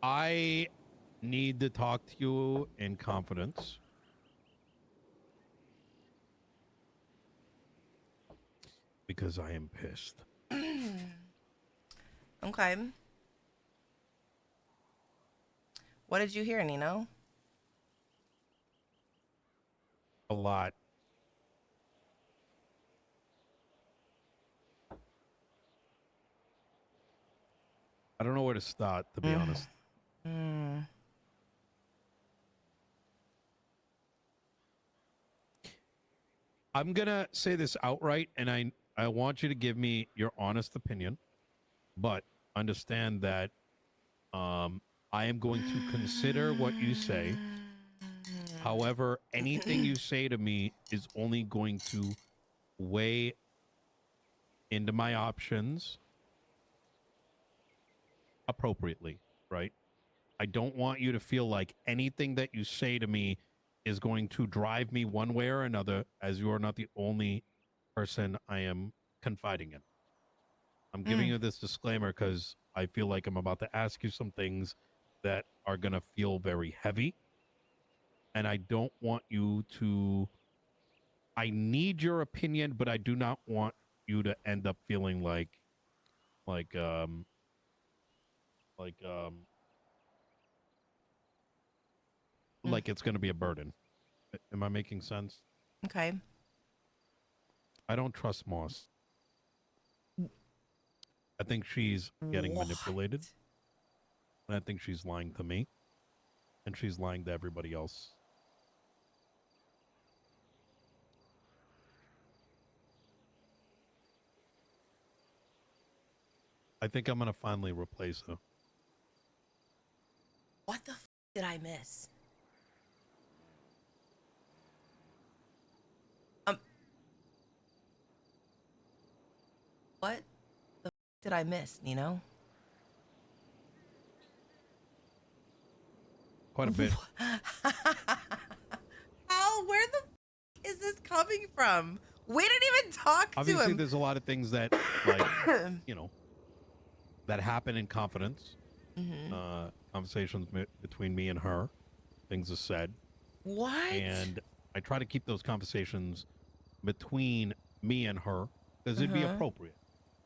I need to talk to you in confidence because I am pissed. Okay. What did you hear, Nino? A lot. I don't know where to start, to be Mm. honest. Mm. I'm gonna say this outright, and I want you to give me your honest opinion, but understand that um I am going to consider what you say. However, anything you say to me is only going to weigh into my options appropriately, right? I don't want you to feel like anything that you say to me is going to drive me one way or another, as you are not the only person I am confiding in. I'm giving Mm. you this disclaimer because I feel like I'm about to ask you some things that are going to feel very heavy. And I don't want you to, I need your opinion, but I do not want you to end up feeling like, um, like, um, Mm. like it's going to be a burden. Am I making sense? Okay. I don't trust Moss. I think she's getting manipulated. What? And I think she's lying to me. And she's lying to everybody else. I think I'm going to finally replace her. What the did I miss? Um, what the did I miss, Nino? Quite a bit. How? Where the is this coming from? We didn't even talk to Obviously, him. there's a lot of things that, like, you know, that happen in confidence. Mm-hmm. Conversations between me and her, things are said. What? And I try to keep those conversations between me and her because it'd be Uh-huh. appropriate.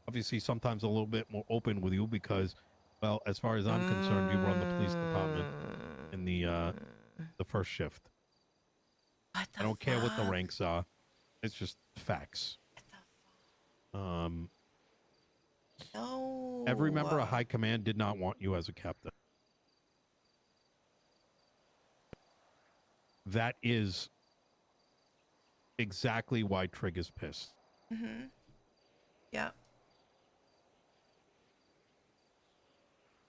Obviously, sometimes a little bit more open with you because, well, as far as I'm concerned, you run the police department in the first shift. What I the don't care what the fuck? ranks are. It's just facts. What the Um, fuck? every member No. of high command did not want you as a captain. That is exactly why Trig is pissed. Mm-hmm. Yeah.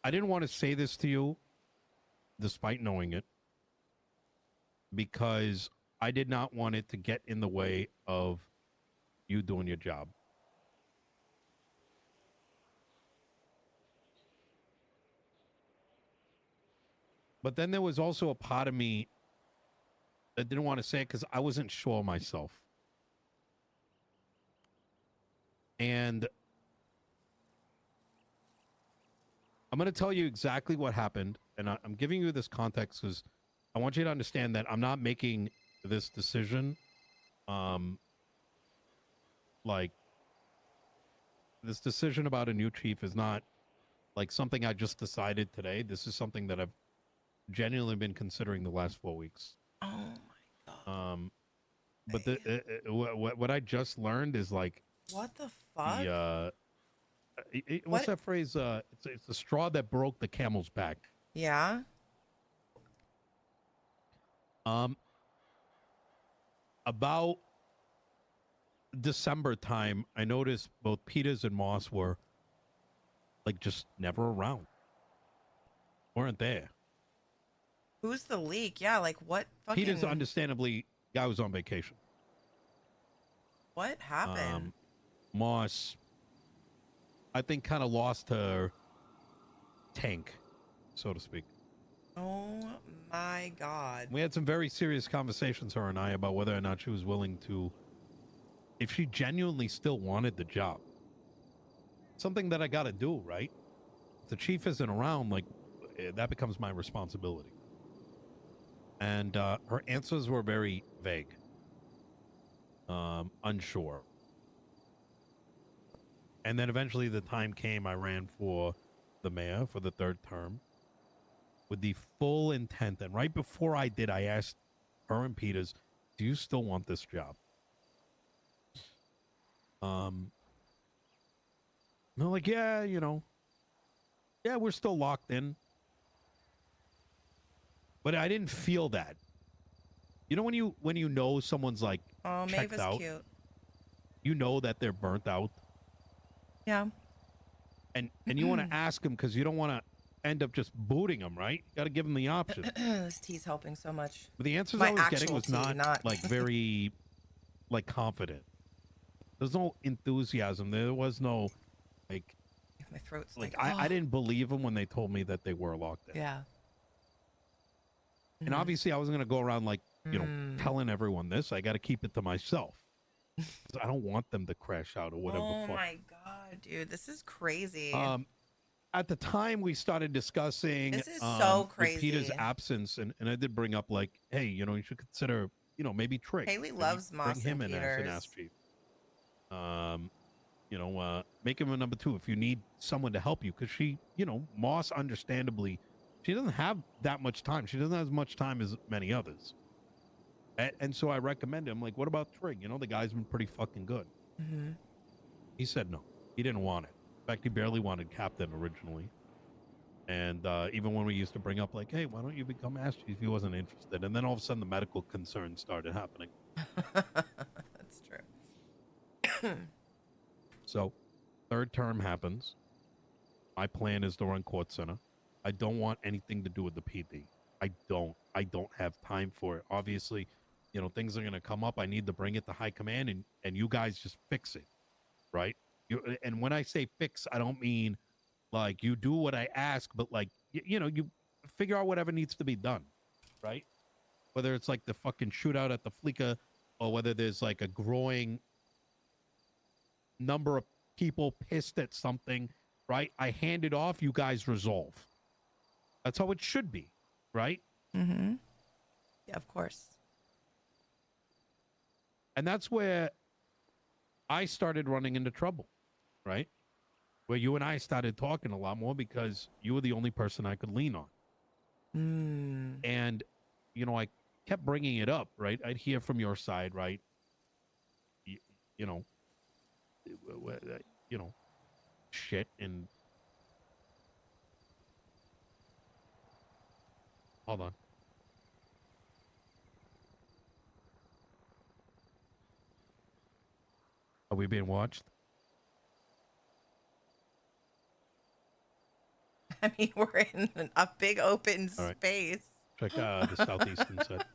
I didn't want to say this to you, despite knowing it, because I did not want it to get in the way of you doing your job. But then there was also a part of me that didn't want to say it because I wasn't sure myself. And I'm going to tell you exactly what happened. And I'm giving you this context because I want you to understand that I'm not making this decision. Um, like, this decision about a new chief is not like something I just decided today. This is something that I've genuinely been considering the last 4 weeks. Oh my Um, but god. what I just learned is like What the the fuck? what's What? that phrase? It's the straw that broke the camel's back. Yeah. Um, about December time, I noticed both Peters and Moss were like just never around, weren't there. Who's the leak? Yeah, like what Peters, fucking understandably, guy was on vacation. what happened? Um, Moss, I think, kind of lost her tank, so to speak. Oh my god. We had some very serious conversations, her and I, about whether or not she was willing to, if she genuinely still wanted the job. Something that I got to do, right? If the chief isn't around, like, that becomes my responsibility. And her answers were very vague, unsure. And then eventually the time came. I ran for the mayor for the third term with the full intent. And right before I did, I asked her and Peters, "Do you still want this job?" And they're like, "Yeah, yeah, we're still locked in." But I didn't feel that. You know when you know someone's like Oh, Maeve checked is out, cute. you know that they're burnt out, Yeah. and you want to ask them because you don't want to end up just booting them, right? You got to give them the option. This tea's helping so much. But the answers I My was getting actual was tea, not not like very like confident. There's no enthusiasm. There was no like my throat's like like, oh. I didn't believe them when they told me that they were locked in. Yeah. And obviously I wasn't going to go around like, telling everyone this. I got to keep it to myself. 'Cause I don't want them to crash out or whatever the Oh fuck. my god, dude, this is crazy. At the time we started discussing This is so with Peter's crazy. absence, and I did bring up like, hey, you should consider, maybe Trig. Haley Maybe loves bring Moss him and in as an Peters. ass chief. Make him a number 2 if you need someone to help you, because she, Moss, understandably, she doesn't have that much time. She doesn't have as much time as many others. And so I recommend him. Like, what about Trig? The guy's been pretty fucking good. He said no. He didn't want it. In fact, he barely wanted captain originally. And even when we used to bring up, like, hey, why don't you become ass chief? He wasn't interested. And then all of a sudden, the medical concerns started happening. That's true. So, third term happens. My plan is to run court center. I don't want anything to do with the PD. I don't have time for it. Obviously, things are going to come up. I need to bring it to high command, and you guys just fix it, right? And when I say fix, I don't mean like you do what I ask, but like, you figure out whatever needs to be done, right? Whether it's like the fucking shootout at the Fleeca, or whether there's like a growing number of people pissed at something, right? I hand it off, you guys resolve. That's how it should be, right? Yeah, of course. And that's where I started running into trouble, right? Where you and I started talking a lot more because you were the only person I could lean on. And, I kept bringing it up, right? I'd hear from your side, right? You know, shit. And hold on. Are we being watched? I mean, we're in a big open All right. space. Check the southeastern side.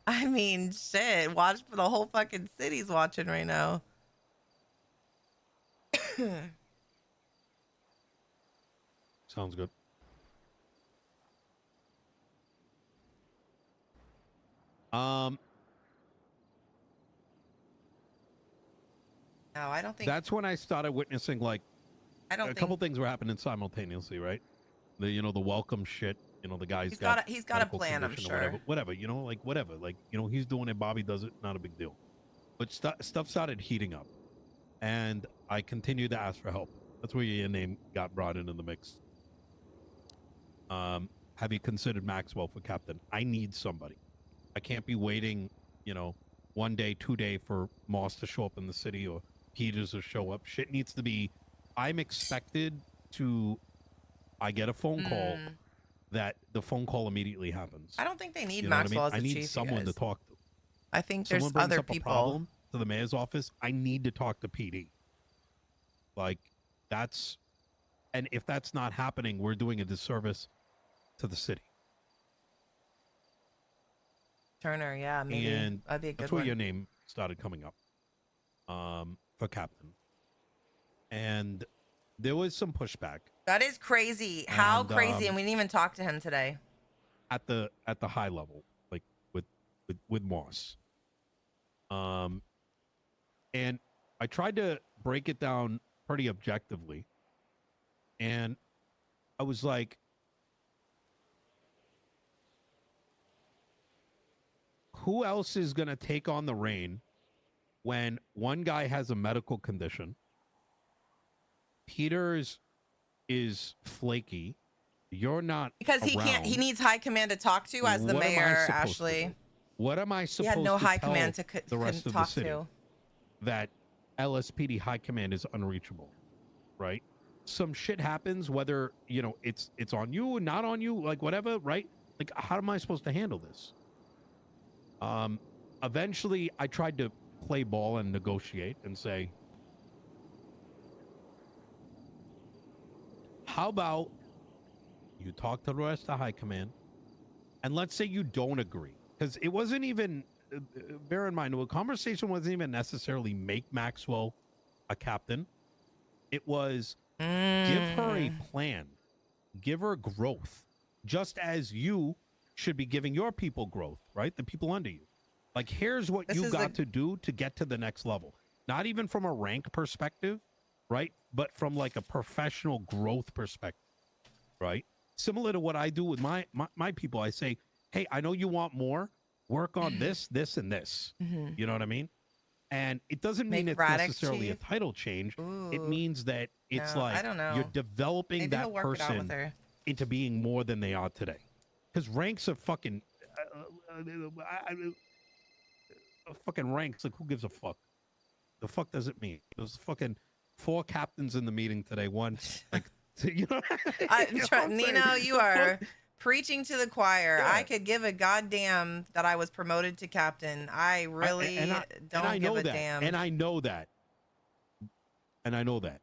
I mean, shit. Watch for the whole fucking city's watching right now. Sounds good. No, I don't think. That's when I started witnessing like I don't a think couple things were happening simultaneously, right? The the welcome shit. The guy's he's got a plan. I'm sure. Whatever. Like he's doing it. Bobby does it. Not a big deal. But stuff started heating up, and I continued to ask for help. That's where your name got brought into the mix. Have you considered Maxwell for captain? I need somebody. I can't be waiting, 1 day, 2 day for Moss to show up in the city or Peters to show up. Shit needs to be. I'm expected to. I get a phone call. That the phone call immediately happens. I don't think they need You know Maxwell what I mean? as the I need chief. someone to talk to. I think Someone there's brings other up people. a problem to the mayor's office. I need to talk to PD. Like that's, and if that's not happening, we're doing a disservice to the city. Turner, yeah, maybe And that'd be a good that's where one. your name started coming up, for captain. And there was some pushback. That is crazy. How crazy! And we didn't even talk to him today. At the high level, like with Moss. And I tried to break it down pretty objectively. And I was like, who else is going to take on the reign when one guy has a medical condition? Peters is flaky. You're not Because he can't. He around. needs high command to talk to as the What am I mayor. supposed to Ashley, do? What am I he had no supposed to high tell command to the rest of the talk city? to. That LSPD high command is unreachable, right? Some shit happens, whether it's on you, not on you, like whatever, right? Like, how am I supposed to handle this? Eventually, I tried to play ball and negotiate and say, how about you talk to the rest of the high command, and let's say you don't agree, because it wasn't even. Bear in mind, the conversation wasn't even necessarily make Maxwell a captain. It was give her a plan, give her growth, just as you should be giving your people growth, right? The people under you. Like, here's what you got to do to get to the next level. Not even from a rank perspective, right? But from like a professional growth perspective, right? Similar to what I do with my people. I say, hey, I know you want more. Work on this, this, and this. You know what I mean? And it doesn't mean it's necessarily a title change. It means that it's I don't know. you're developing Maybe he'll that work it out with person her. into being more than they are today. Because ranks are fucking fucking ranks. Like, who gives a fuck? The fuck does it mean? There's fucking 4 captains in the meeting today. One, like, you know, Nino, you are preaching to the choir. Yeah. I could give a goddamn that I was promoted to captain. I really don't give a damn. And I know that. And I know that.